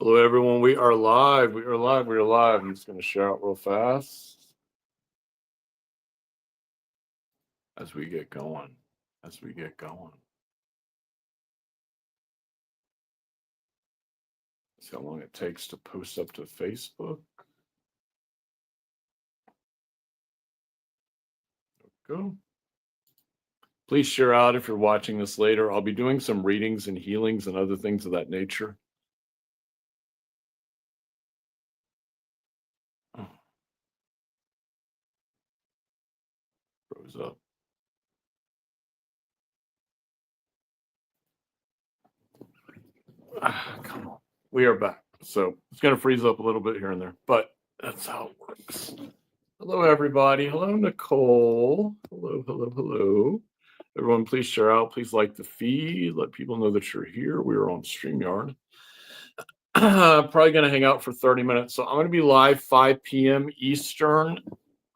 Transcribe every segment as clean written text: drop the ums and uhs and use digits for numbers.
Hello, everyone. We are live. We are live. We are live. I'm just going to share out real fast as we get going. As we get going. See how long it takes to post up to Facebook. There we go. Please share out if you're watching this later. I'll be doing some readings and healings and other things of that nature. Froze up. Come on. We are back. So it's going to freeze up a little bit here and there, but that's how it works. Hello, everybody. Hello, Nicole. Hello, hello, hello. Everyone, please share out. Please like the feed. Let people know that you're here. We are on StreamYard. Probably going to hang out for 30 minutes. So I'm going to be live 5 p.m. Eastern,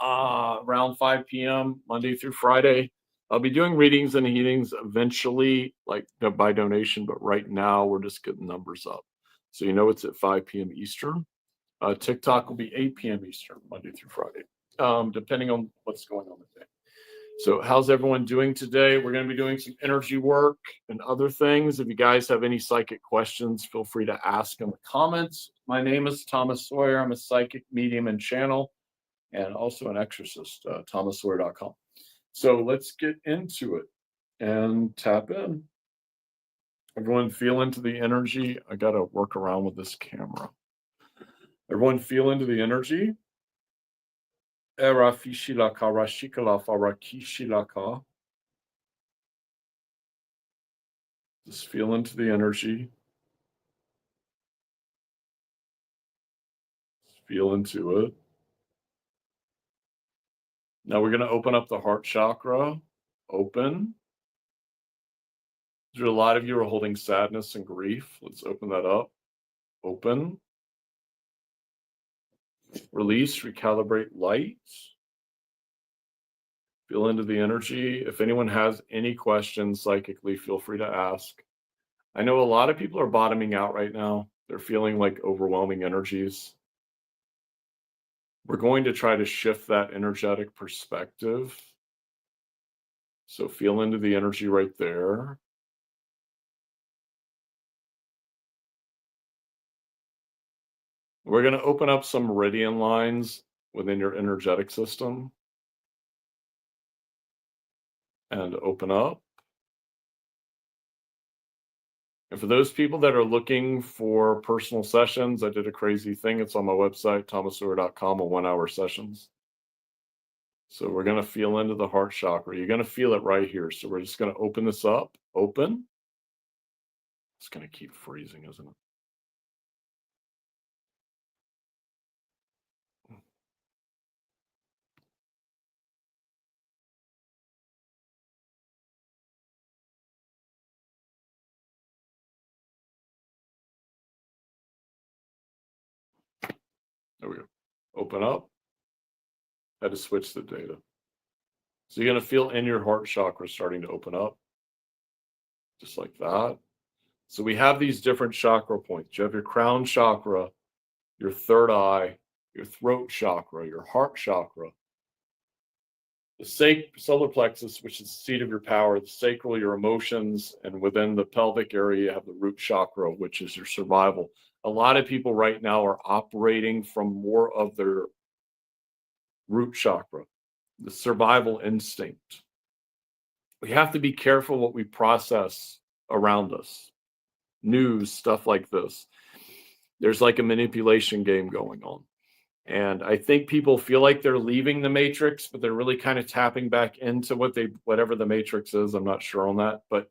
around 5 p.m. Monday through Friday. I'll be doing readings and healings eventually, like by donation, but right now we're just getting numbers up. So you know it's at 5 p.m. Eastern. TikTok will be 8 p.m. Eastern, Monday through Friday, depending on what's going on today. So how's everyone doing today? We're going to be doing some energy work and other things. If you guys have any psychic questions, feel free to ask in the comments. My name is Thomas Sawyer. I'm a psychic medium and channel, and also an exorcist, thomassawyer.com. So let's get into it and tap in. Everyone feel into the energy. I got to work around with this camera. Everyone feel into the energy. Era fishilaka rashikala farakishilaka. Just feel into the energy. Just feel into it. Now we're going to open up the heart chakra. Open. A lot of you are holding sadness and grief. Let's open that up. Open. Release, recalibrate light. Feel into the energy. If anyone has any questions psychically, feel free to ask. I know a lot of people are bottoming out right now. They're feeling like overwhelming energies. We're going to try to shift that energetic perspective. So feel into the energy right there. We're going to open up some meridian lines within your energetic system. And open up. And for those people that are looking for personal sessions, I did a crazy thing. It's on my website, thomassawyer.com, a 1-hour sessions. So we're going to feel into the heart chakra. You're going to feel it right here. So we're just going to open this up. Open. It's going to keep freezing, isn't it? There we go. Open up. Had to switch the data. So you're going to feel in your heart chakra starting to open up. Just like that. So we have these different chakra points. You have your crown chakra, your third eye, your throat chakra, your heart chakra, the solar plexus, which is the seat of your power, the sacral, your emotions, and within the pelvic area, you have the root chakra, which is your survival. A lot of people right now are operating from more of their root chakra, the survival instinct. We have to be careful what we process around us. News, stuff like this. There's like a manipulation game going on. And I think people feel like they're leaving the matrix, but they're really kind of tapping back into whatever the matrix is. I'm not sure on that, but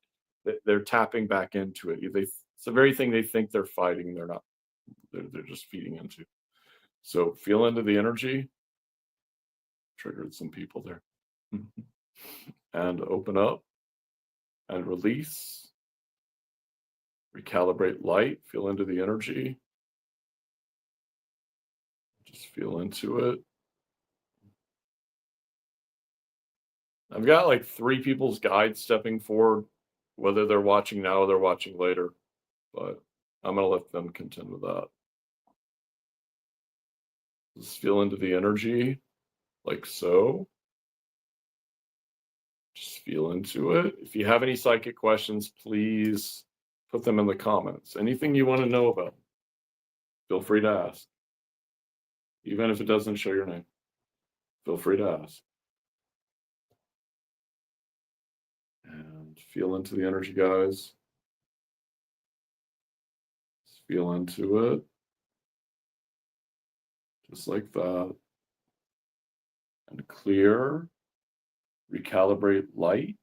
they're tapping back into it. It's the very thing they think they're fighting. They're not. They're just feeding into. So feel into the energy. Triggered some people there. And open up and release. Recalibrate light. Feel into the energy. Just feel into it. I've got like 3 people's guides stepping forward, whether they're watching now or they're watching later. But I'm going to let them contend with that. Just feel into the energy like so. Just feel into it. If you have any psychic questions, please put them in the comments. Anything you want to know about, feel free to ask. Even if it doesn't show your name, feel free to ask. And feel into the energy, guys. Just feel into it. Just like that. And clear. Recalibrate light.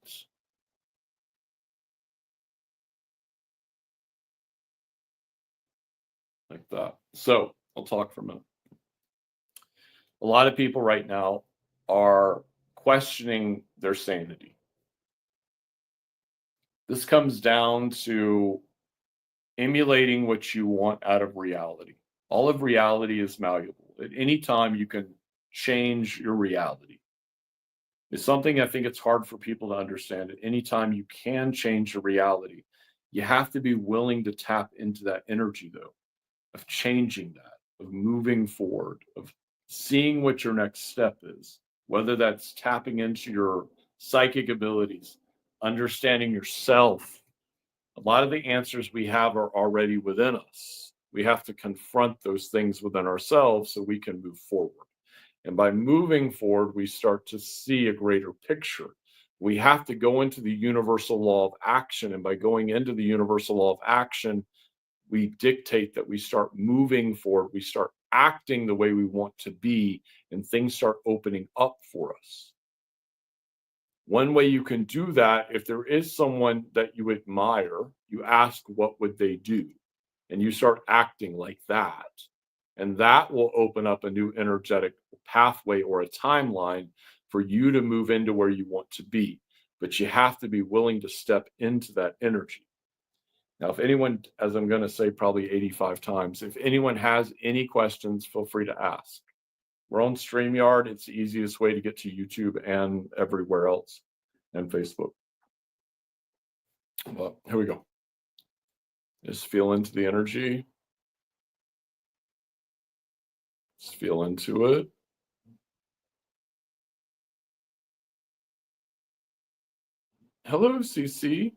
Like that. So I'll talk for a minute. A lot of people right now are questioning their sanity. This comes down to emulating what you want out of reality. All of reality is malleable. At any time, you can change your reality. It's something I think it's hard for people to understand. At any time, you can change your reality. You have to be willing to tap into that energy, though, of changing that, of moving forward, of seeing what your next step is, whether that's tapping into your psychic abilities, understanding yourself. A lot of the answers we have are already within us. We have to confront those things within ourselves so we can move forward. And by moving forward, we start to see a greater picture. We have to go into the universal law of action. And by going into the universal law of action, we dictate that we start moving forward, we start acting the way we want to be, and things start opening up for us. One way you can do that, if there is someone that you admire, you ask, what would they do? And you start acting like that. And that will open up a new energetic pathway or a timeline for you to move into where you want to be. But you have to be willing to step into that energy. Now, if anyone, as I'm going to say probably 85 times, if anyone has any questions, feel free to ask. We're on StreamYard. It's the easiest way to get to YouTube and everywhere else, and Facebook. But here we go. Just feel into the energy. Just feel into it. Hello, CC.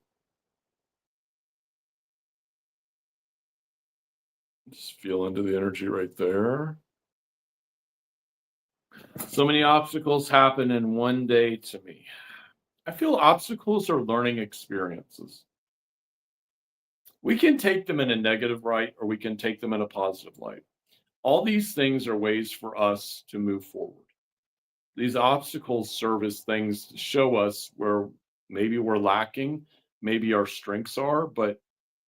Just feel into the energy right there. So many obstacles happen in one day to me. I feel obstacles are learning experiences. We can take them in a negative light or we can take them in a positive light. All these things are ways for us to move forward. These obstacles serve as things to show us where maybe we're lacking, maybe our strengths are, but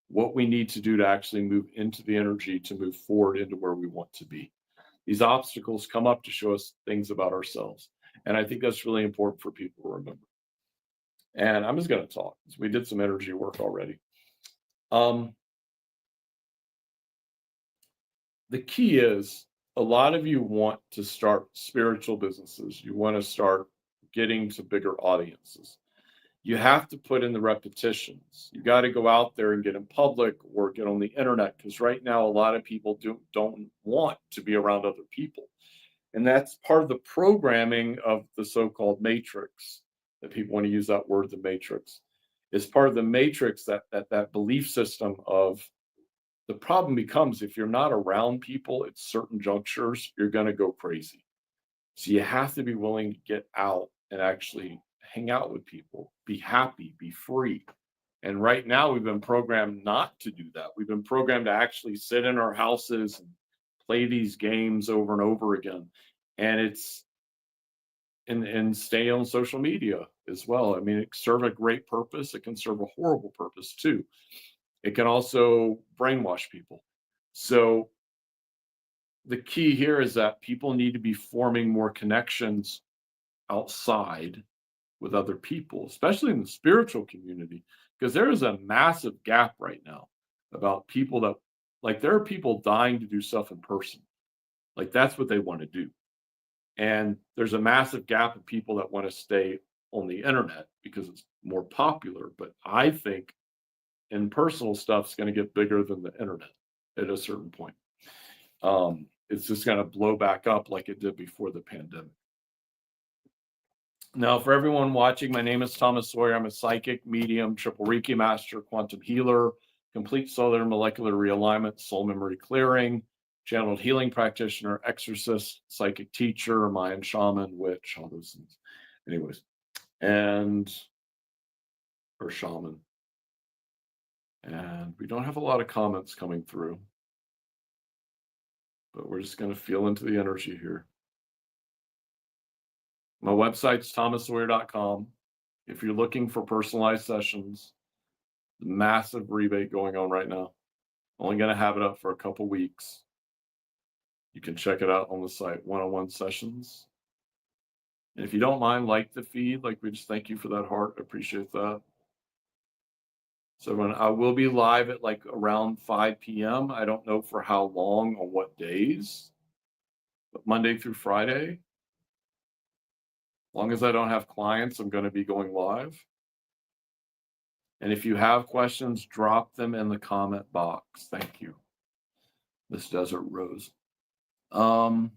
what we need to do to actually move into the energy to move forward into where we want to be. These obstacles come up to show us things about ourselves. And I think that's really important for people to remember. And I'm just going to talk. We did some energy work already. The key is a lot of you want to start spiritual businesses. You want to start getting to bigger audiences. You have to put in the repetitions. You got to go out there and get in public or get on the internet, because right now a lot of people don't want to be around other people. And that's part of the programming of the so-called matrix, that people want to use that word, the matrix. It's part of the matrix, that belief system of, the problem becomes, if you're not around people at certain junctures, you're going to go crazy. So you have to be willing to get out and actually hang out with people, be happy, be free. And right now we've been programmed not to do that. We've been programmed to actually sit in our houses and play these games over and over again. And it's and stay on social media as well. I mean, it can serve a great purpose. It can serve a horrible purpose too. It can also brainwash people. So the key here is that people need to be forming more connections outside with other people, especially in the spiritual community, because there is a massive gap right now about people that, like, there are people dying to do stuff in person. Like, that's what they want to do. And there's a massive gap of people that want to stay on the internet because it's more popular. But I think and personal stuff is going to get bigger than the internet at a certain point. It's just going to blow back up like it did before the pandemic. Now, for everyone watching, my name is Thomas Sawyer. I'm a psychic, medium, triple Reiki master, quantum healer, complete cellular molecular realignment, soul memory clearing, channeled healing practitioner, exorcist, psychic teacher, Mayan shaman, witch, all those things. Anyways, or shaman. And we don't have a lot of comments coming through, but we're just going to feel into the energy here. My website's thomassawyer.com. If you're looking for personalized sessions, massive rebate going on right now. Only going to have it up for a couple weeks. You can check it out on the site, one-on-one sessions. And if you don't mind, like the feed. Like, we just thank you for that heart. Appreciate that. So I will be live at like around 5 p.m. I don't know for how long or what days, but Monday through Friday. As long as I don't have clients, I'm going to be going live. And if you have questions, drop them in the comment box. Thank you, Miss Desert Rose. I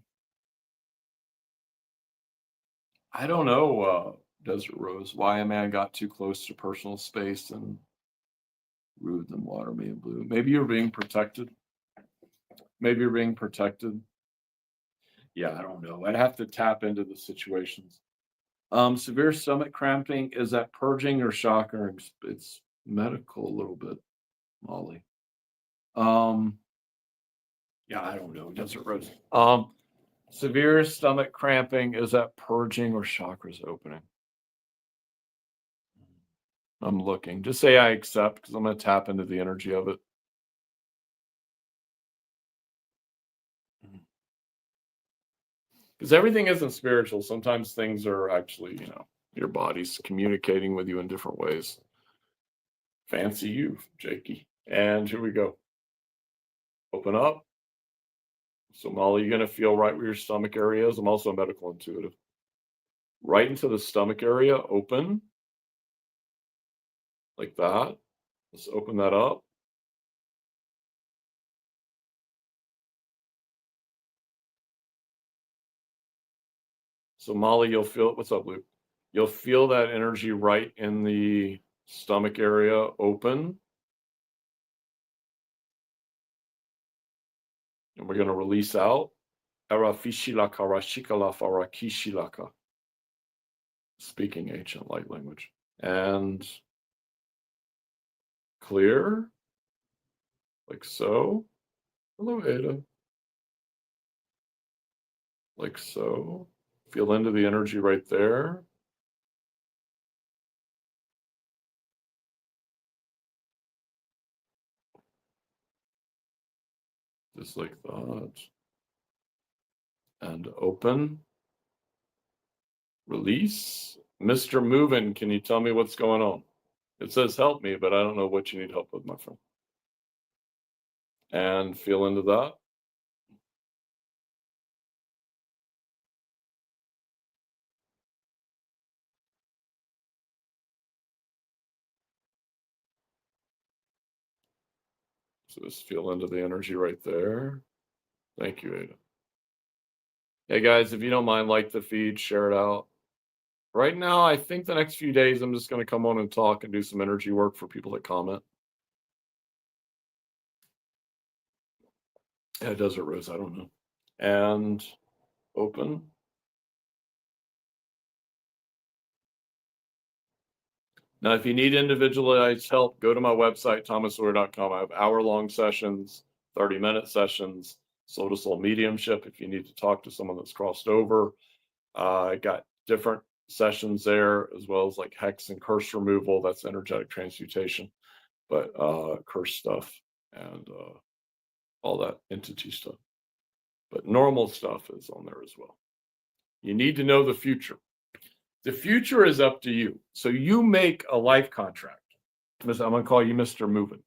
don't know, Desert Rose, why a man got too close to personal space and rude than water me in blue. Maybe you're being protected. Maybe you're being protected. Yeah, I don't know. I'd have to tap into the situations. Severe stomach cramping, is that purging or shocking? It's medical a little bit, Molly. Yeah, I don't know. Desert Rose. Severe stomach cramping, is that purging or chakras opening? I'm looking. Just say I accept, because I'm going to tap into the energy of it. Because everything isn't spiritual. Sometimes things are actually, your body's communicating with you in different ways. Fancy you, Jakey. And here we go. Open up. So, Molly, you're going to feel right where your stomach area is. I'm also a medical intuitive. Right into the stomach area, open. Like that. Let's open that up. So, Molly, you'll feel, what's up, Luke? You'll feel that energy right in the stomach area open. And we're going to release out. Speaking ancient light language. And clear. Like so. Hello, Ada. Like so. Feel into the energy right there. Just like that. And open. Release. Mr. Movin', can you tell me what's going on? It says help me, but I don't know what you need help with, my friend. And feel into that. So just feel into the energy right there. Thank you, Ada. Hey guys, if you don't mind, like the feed, share it out. Right now, I think the next few days, I'm just going to come on and talk and do some energy work for people that comment. Yeah, Desert Rose, I don't know. And open. Now, if you need individualized help, go to my website, thomassawyer.com. I have hour-long sessions, 30-minute sessions, soul-to-soul mediumship if you need to talk to someone that's crossed over. I got different sessions there, as well as like hex and curse removal. That's energetic transmutation, but curse stuff and all that entity stuff. But normal stuff is on there as well. You need to know the future. The future is up to you. So you make a life contract. I'm going to call you Mr. Movin'.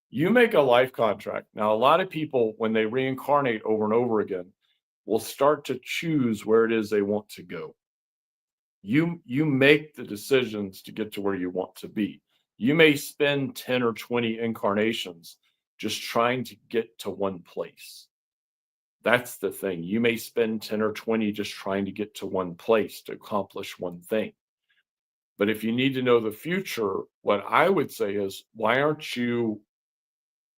You make a life contract. Now, a lot of people, when they reincarnate over and over again, will start to choose where it is they want to go. You make the decisions to get to where you want to be. You may spend 10 or 20 incarnations just trying to get to one place. That's the thing. You may spend 10 or 20 just trying to get to one place to accomplish one thing. But if you need to know the future, what I would say is, why aren't you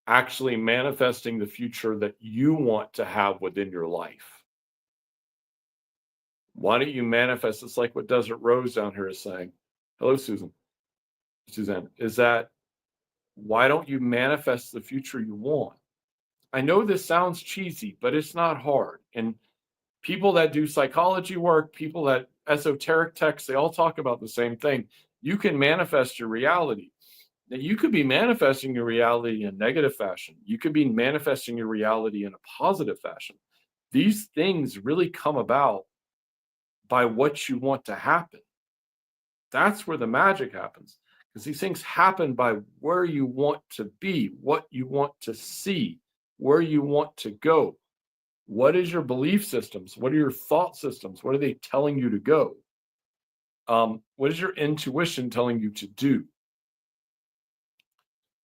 actually manifesting the future that you want to have within your life? Why don't you manifest? It's like what Desert Rose down here is saying. Hello, Suzanne, is that why don't you manifest the future you want? I know this sounds cheesy, but it's not hard. And people that do psychology work, people that esoteric texts, they all talk about the same thing. You can manifest your reality. Now, you could be manifesting your reality in a negative fashion. You could be manifesting your reality in a positive fashion. These things really come about by what you want to happen. That's where the magic happens, because these things happen by where you want to be, what you want to see, where you want to go. What is your belief systems? What are your thought systems? What are they telling you to go? What is your intuition telling you to do?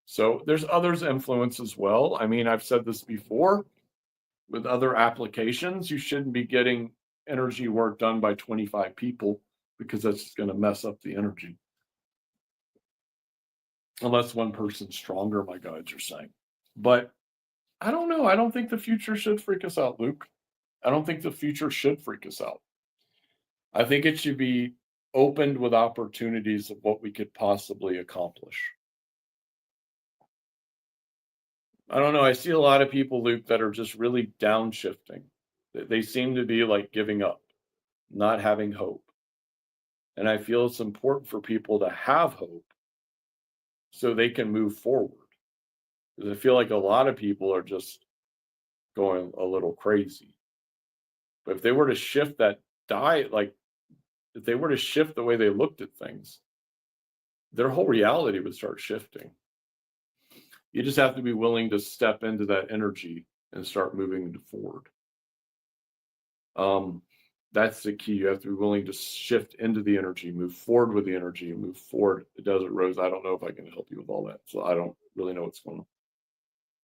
So there's others' influence as well. I mean, I've said this before with other applications. You shouldn't be getting energy work done by 25 people, because that's going to mess up the energy. Unless one person's stronger, my guides are saying. But I don't know. I don't think the future should freak us out, Luke. I don't think the future should freak us out. I think it should be opened with opportunities of what we could possibly accomplish. I don't know. I see a lot of people, Luke, that are just really downshifting. They seem to be like giving up, not having hope. And I feel it's important for people to have hope so they can move forward. Because I feel like a lot of people are just going a little crazy. But if they were to shift that diet, like if they were to shift the way they looked at things, their whole reality would start shifting. You just have to be willing to step into that energy and start moving forward. That's the key. You have to be willing to shift into the energy, move forward with the energy, and move forward. Desert Rose, I don't know if I can help you with all that. So I don't really know what's going on.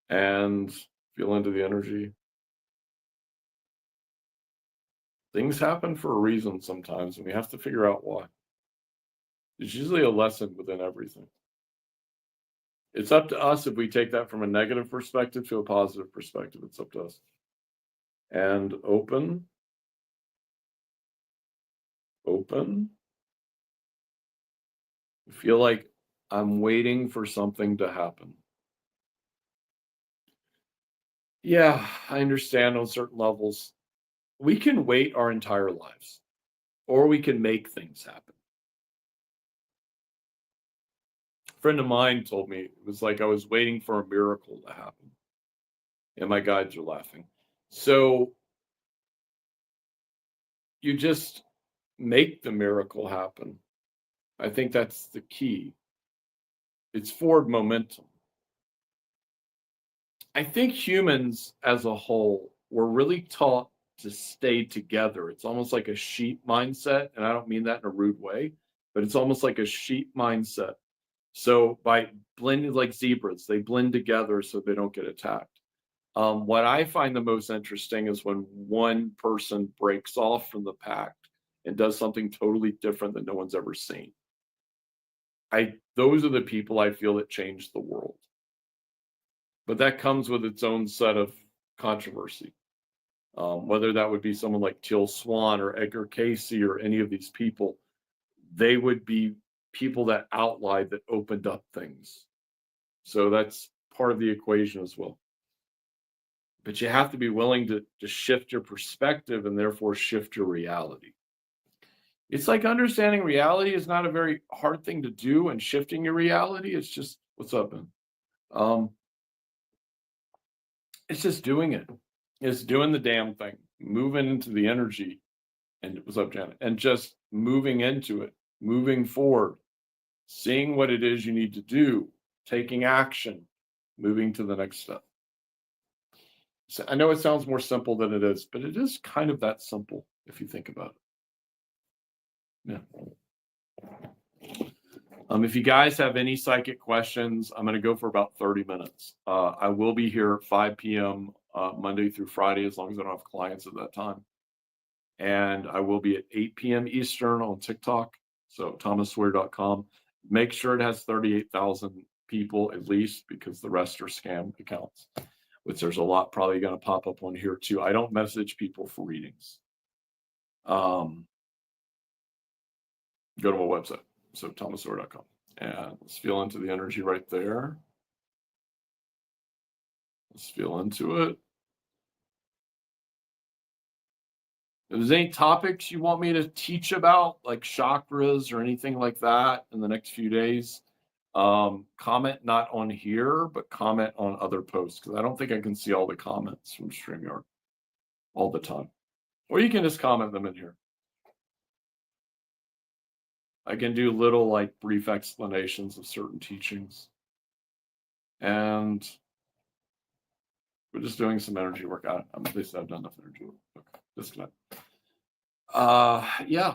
And feel into the energy. Things happen for a reason sometimes, and we have to figure out why. There's usually a lesson within everything. It's up to us if we take that from a negative perspective to a positive perspective. It's up to us. And open. I feel like I'm waiting for something to happen. Yeah, I understand on certain levels. We can wait our entire lives, or we can make things happen. A friend of mine told me it was like I was waiting for a miracle to happen. And my guides are laughing. So you just make the miracle happen. I think that's the key. It's forward momentum. I think humans as a whole were really taught to stay together. It's almost like a sheep mindset. And I don't mean that in a rude way, but it's almost like a sheep mindset. So by blending like zebras, they blend together so they don't get attacked. What I find the most interesting is when one person breaks off from the pack and does something totally different that no one's ever seen. Those are the people I feel that change the world. But that comes with its own set of controversy. Whether that would be someone like Teal Swan or Edgar Cayce or any of these people, they would be people that outlined, that opened up things. So that's part of the equation as well. But you have to be willing to shift your perspective and therefore shift your reality. It's like understanding reality is not a very hard thing to do, and shifting your reality is just, what's up, man? It's just doing it. It's doing the damn thing, moving into the energy. And what's up, Janet? And just moving into it, moving forward, seeing what it is you need to do, taking action, moving to the next step. So I know it sounds more simple than it is, but it is kind of that simple if you think about it. If you guys have any psychic questions, I'm going to go for about 30 minutes. I will be here at 5 p.m. Monday through Friday, as long as I don't have clients at that time. And I will be at 8 p.m. Eastern on TikTok. So thomassawyer.com. Make sure it has 38,000 people at least, because the rest are scam accounts, which there's a lot probably going to pop up on here too. I don't message people for readings. Go to my website. So thomassawyer.com. And let's feel into the energy right there. Let's feel into it. If there's any topics you want me to teach about, like chakras or anything like that in the next few days, comment not on here, but comment on other posts, because I don't think I can see all the comments from StreamYard all the time. Or you can just comment them in here. I can do little like brief explanations of certain teachings. And we're just doing some energy work. At least I've done enough energy work. Okay, disconnect. Yeah,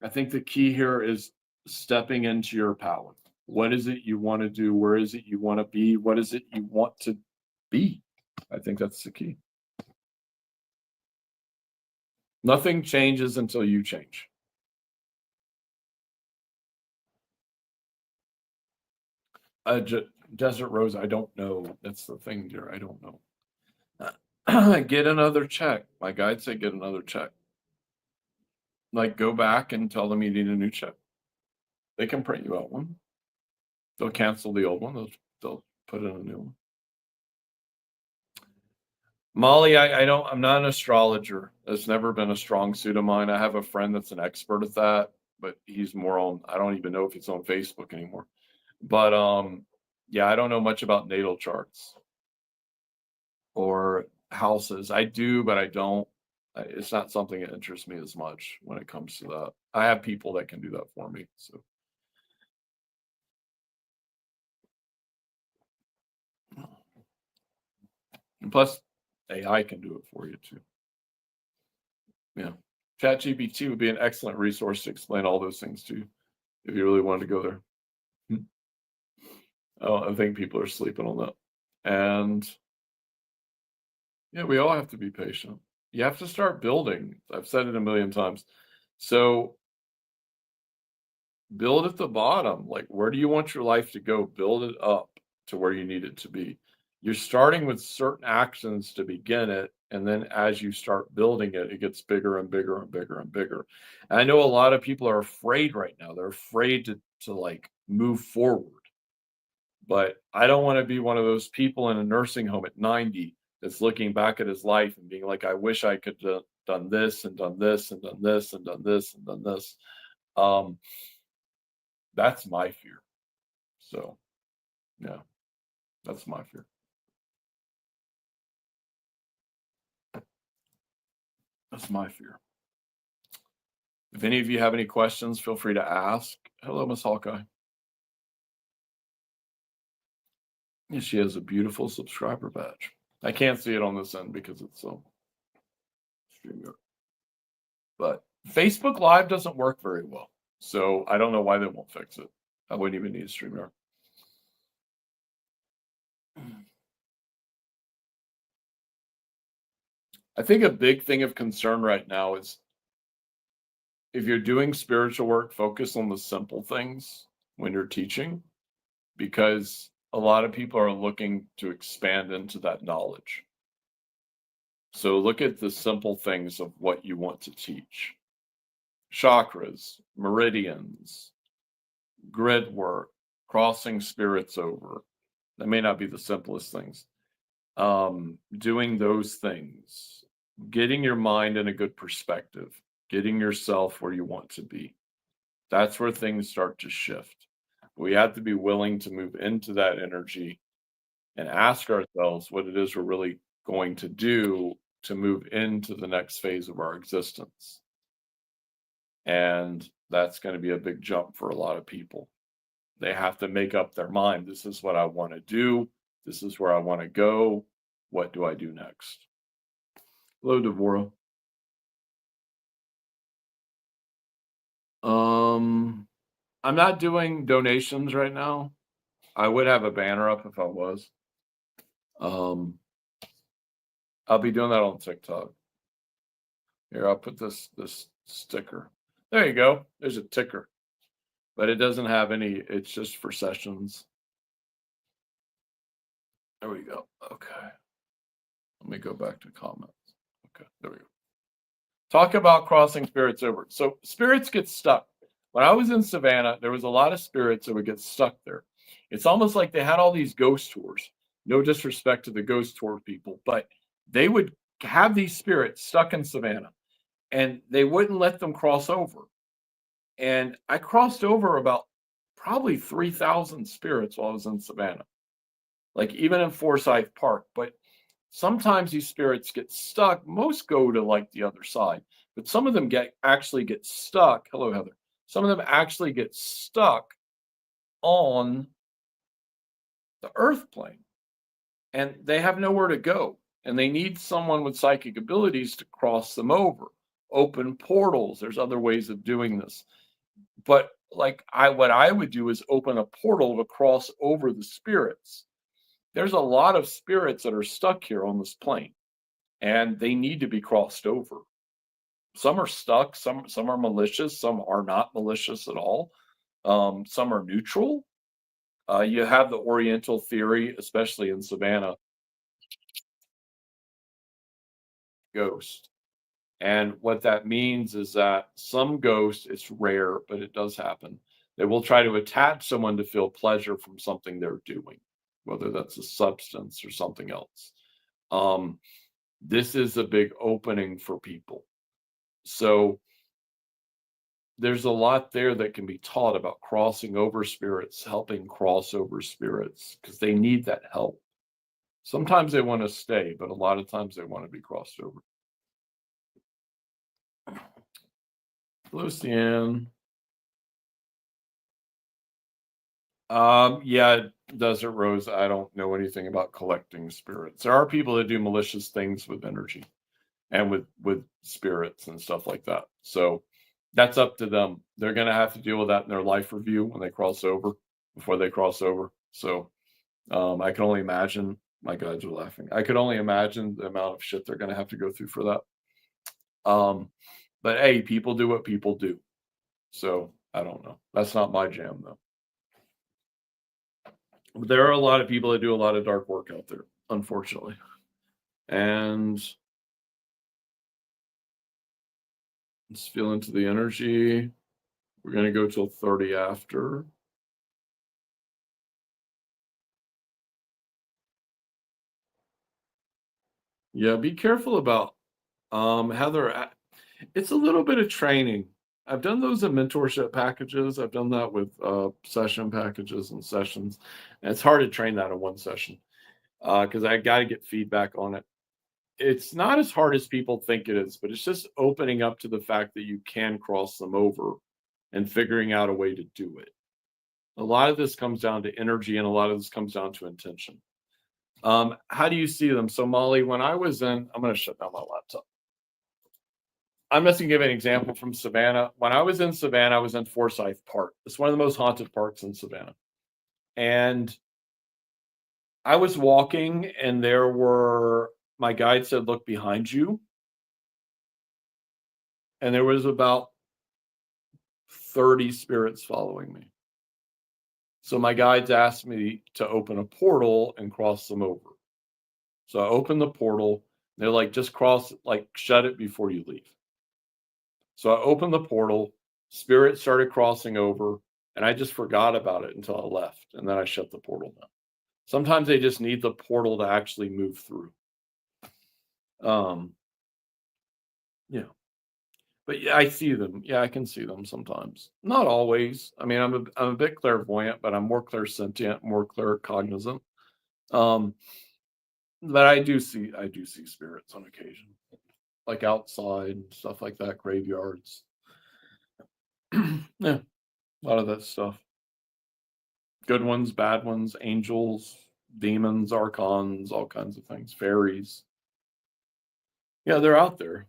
I think the key here is stepping into your power. What is it you want to do? Where is it you want to be? What is it you want to be? I think that's the key. Nothing changes until you change. Desert Rose, I don't know. That's the thing, dear. I don't know. Get another check. My guide said get another check. Like, go back and tell them you need a new check. They can print you out one. They'll cancel the old one. They'll put in a new one. Molly, I'm not an astrologer. It's never been a strong suit of mine. I have a friend that's an expert at that, but he's more on, I don't even know if it's on Facebook anymore. But yeah, I don't know much about natal charts or houses. I do, but I don't. It's not something that interests me as much when it comes to that. I have people that can do that for me. So. And plus, AI can do it for you too. Yeah. ChatGPT would be an excellent resource to explain all those things to you if you really wanted to go there. Oh, I think people are sleeping on that. And yeah, we all have to be patient. You have to start building. I've said it a million times. So build at the bottom. Like, where do you want your life to go? Build it up to where you need it to be. You're starting with certain actions to begin it. And then as you start building it, it gets bigger and bigger and bigger and bigger. And I know a lot of people are afraid right now. They're afraid to like move forward. But I don't want to be one of those people in a nursing home at 90 that's looking back at his life and being like, I wish I could have done this and done this and done this and done this and done this. That's my fear. So, yeah, that's my fear. That's my fear. If any of you have any questions, feel free to ask. Hello, Miss Hawkeye. Yeah, she has a beautiful subscriber badge. I can't see it on this end because it's so StreamYard. But Facebook Live doesn't work very well. So I don't know why they won't fix it. I wouldn't even need a StreamYard. I think a big thing of concern right now is if you're doing spiritual work, focus on the simple things when you're teaching, because a lot of people are looking to expand into that knowledge. So look at the simple things of what you want to teach. Chakras, meridians, grid work, crossing spirits over. That may not be the simplest things. Doing those things, getting your mind in a good perspective, getting yourself where you want to be. That's where things start to shift. We have to be willing to move into that energy and ask ourselves what it is we're really going to do to move into the next phase of our existence. And that's going to be a big jump for a lot of people. They have to make up their mind. This is what I want to do. This is where I want to go. What do I do next? Hello, Devora. I'm not doing donations right now. I would have a banner up if I was. I'll be doing that on TikTok. Here, I'll put this sticker. There you go. There's a ticker, but it doesn't have any. It's just for sessions. There we go. Okay. Let me go back to comments. Okay, there we go. Talk about crossing spirits over. So spirits get stuck. When I was in Savannah, there was a lot of spirits that would get stuck there. It's almost like they had all these ghost tours. No disrespect to the ghost tour people, but they would have these spirits stuck in Savannah and they wouldn't let them cross over. And I crossed over about probably 3,000 spirits while I was in Savannah, like even in Forsyth Park. But sometimes these spirits get stuck. Most go to like the other side, but some of them actually get stuck. Hello, Heather. Some of them actually get stuck on the earth plane and they have nowhere to go. And they need someone with psychic abilities to cross them over, open portals. There's other ways of doing this. But like what I would do is open a portal to cross over the spirits. There's a lot of spirits that are stuck here on this plane and they need to be crossed over. Some are stuck, some are malicious, some are not malicious at all. Some are neutral. You have the Oriental theory, especially in Savannah, ghost. And what that means is that some ghosts, it's rare, but it does happen. They will try to attach someone to feel pleasure from something they're doing, whether that's a substance or something else. This is a big opening for people. So there's a lot there that can be taught about crossing over spirits, helping cross over spirits, because they need that help. Sometimes they want to stay, but a lot of times they want to be crossed over. Lucian. Yeah, Desert Rose, I don't know anything about collecting spirits. There are people that do malicious things with energy and with spirits and stuff like that. So that's up to them. They're going to have to deal with that in their life review when they cross over, before they cross over. So I can only imagine. My guides are laughing. I could only imagine the amount of shit they're going to have to go through for that. But hey, people do what people do. So I don't know. That's not my jam though. But there are a lot of people that do a lot of dark work out there, unfortunately. And let's feel into the energy. We're going to go till 30 after. Yeah, be careful about Heather. It's a little bit of training. I've done those in mentorship packages. I've done that with session packages and sessions. And it's hard to train that in one session because I got to get feedback on it. It's not as hard as people think it is, but it's just opening up to the fact that you can cross them over and figuring out a way to do it. A lot of this comes down to energy and a lot of this comes down to intention. How do you see them? So Molly, when I was in, I'm going to shut down my laptop. I'm just going to give an example from Savannah. When I was in Savannah, I was in Forsyth Park. It's one of the most haunted parks in Savannah. And I was walking and my guide said, look behind you. And there was about 30 spirits following me. So my guides asked me to open a portal and cross them over. So I opened the portal. They're like, just cross, like shut it before you leave. So I opened the portal, spirits started crossing over, and I just forgot about it until I left. And then I shut the portal down. Sometimes they just need the portal to actually move through. Yeah. But yeah, I see them. Yeah, I can see them sometimes. Not always. I mean, I'm a bit clairvoyant, but I'm more clairsentient, more claircognizant. But I do see spirits on occasion, like outside stuff like that, graveyards. Yeah, a lot of that stuff. Good ones, bad ones, angels, demons, archons, all kinds of things, fairies. Yeah, they're out there.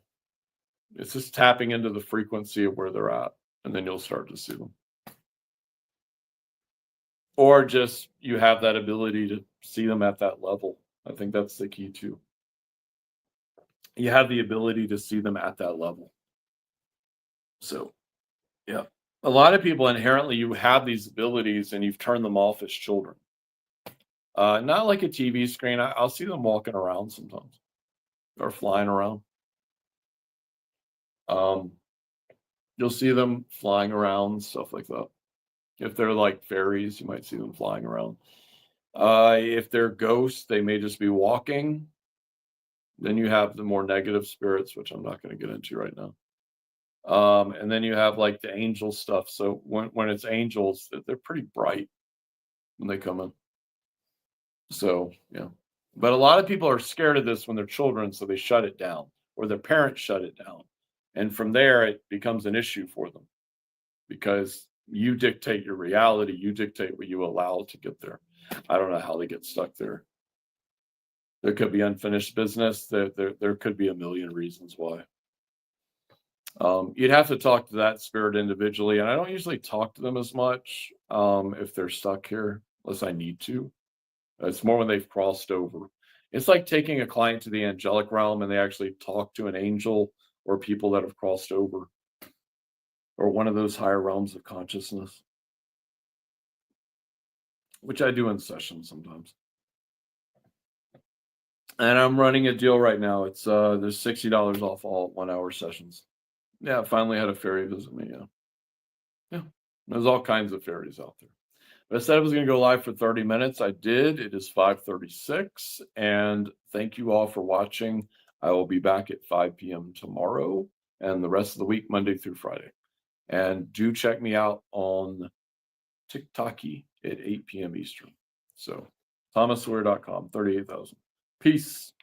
It's just tapping into the frequency of where they're at, and then you'll start to see them. or just you have that ability to see them at that level. I think that's the key too. You have the ability to see them at that level. So, yeah. A lot of people inherently, you have these abilities and you've turned them off as children. Not like a TV screen. I'll see them walking around sometimes or flying around. You'll see them flying around, stuff like that. If they're like fairies, you might see them flying around. If they're ghosts, they may just be walking. Then you have the more negative spirits, which I'm not going to get into right now. And then you have like the angel stuff. So when it's angels, they're pretty bright when they come in. So, yeah. But a lot of people are scared of this when they're children, so they shut it down, or their parents shut it down. And from there, it becomes an issue for them because you dictate your reality, you dictate what you allow to get there. I don't know how they get stuck there. There could be unfinished business. There could be a million reasons why. You'd have to talk to that spirit individually, and I don't usually talk to them as much if they're stuck here, unless I need to. It's more when they've crossed over. It's like taking a client to the angelic realm and they actually talk to an angel or people that have crossed over or one of those higher realms of consciousness, which I do in sessions sometimes. And I'm running a deal right now. It's there's $60 off all 1 hour sessions. Yeah, I finally had a fairy visit me. Yeah. There's all kinds of fairies out there. But I said I was going to go live for 30 minutes. I did. It is 5:36. And thank you all for watching. I will be back at 5 p.m. tomorrow and the rest of the week, Monday through Friday. And do check me out on TikTok at 8 p.m. Eastern. So, thomasweir.com, 38,000. Peace.